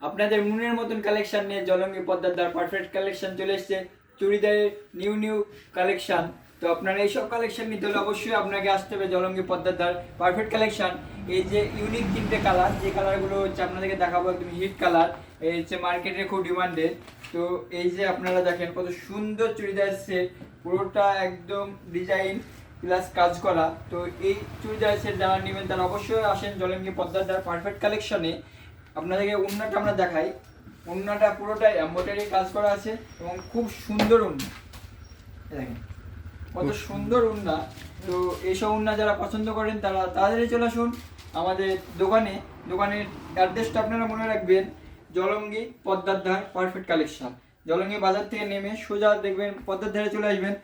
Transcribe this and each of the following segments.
আপনাদের মনের মতন কালেকশন নিয়ে জলঙ্গি পদ্মার পারফেক্ট কালেকশন চলে এসেছে। চুড়িদারের নিউ কালেকশন। তো আপনারা এইসব কালেকশন নিতে হলে অবশ্যই আপনাকে আসতে হবে জলঙ্গি পদ্মার পারফেক্ট কালেকশন। এই যে ইউনিক তিনটে কালার, যে কালারগুলো হচ্ছে আপনাদেরকে দেখাবো একদম হিট কালার, এই হচ্ছে মার্কেটে খুব ডিমান্ডেড। তো এই যে আপনারা দেখেন কত সুন্দর চুড়িদার সেট, পুরোটা একদম ডিজাইন প্লাস কাজ করা। তো এই চুড়িদার সেট যারা নেবেন তারা অবশ্যই আসেন জলঙ্গি পদ্মার পারফেক্ট কালেকশনে। আপনাদেরকে ওড়নাটা আমরা দেখাই। ওড়নাটা পুরোটাই এমব্রয়ডারি কাজ করা আছে এবং খুব সুন্দর ওড়না, দেখেন কত সুন্দর ওড়না। তো এইসব ওড়না যারা পছন্দ করেন তারা তাড়াতাড়ি চলে আসুন আমাদের দোকানে। দোকানের অ্যাড্রেসটা আপনারা মনে রাখবেন, জলঙ্গি পদ্মার ধার পারফেক্ট কালেকশন। জলঙ্গি বাজার থেকে নেমে সোজা দেখবেন পদ্মার ধারে চলে আসবেন।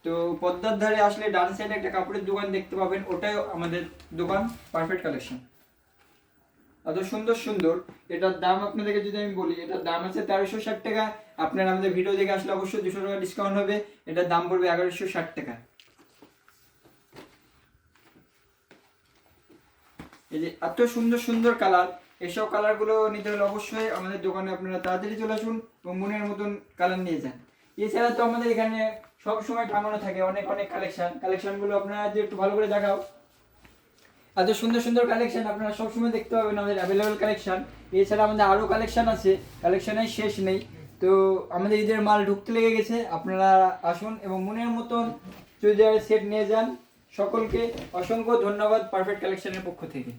তো পদ্মার ধারে আসলে ডান সাইডে একটা কাপড়ের দোকান দেখতে পাবেন, ওটাই আমাদের দোকান পারফেক্ট কালেকশন। এত সুন্দর সুন্দর। এটার দাম আপনাদেরকে যদি আমি বলি, এটার দাম আছে 1360 টাকা। আপনারা আমাদের ভিডিও দেখে আসলে অবশ্যই 200 টাকা ডিসকাউন্ট হবে। এটার দাম পড়বে 1160 টাকা। এই যে এত সুন্দর সুন্দর কালার, এইসব কালারগুলো নিতে হলে অবশ্যই আমাদের দোকানে আপনারা তাড়াতাড়ি চলে আসুন এবং মনের মতন কালার নিয়ে যান। এছাড়া তো আমাদের এখানে সব সময় টাঙানো থাকে অনেক অনেক কালেকশনগুলো আপনারা যে একটু ভালো করে দেখাও। এত সুন্দর সুন্দর কালেকশন আপনারা সবসময় দেখতে পাবেন আমাদের অ্যাভেলেবেল কালেকশন। এছাড়া আমাদের আরও কালেকশন আছে, কালেকশনের শেষ নেই। তো আমাদের ঈদের মাল ঢুকতে লেগে গেছে, আপনারা আসুন এবং মনের মতন চুড়িদারের সেট নিয়ে যান। সকলকে অসংখ্য ধন্যবাদ পারফেক্ট কালেকশনের পক্ষ থেকে।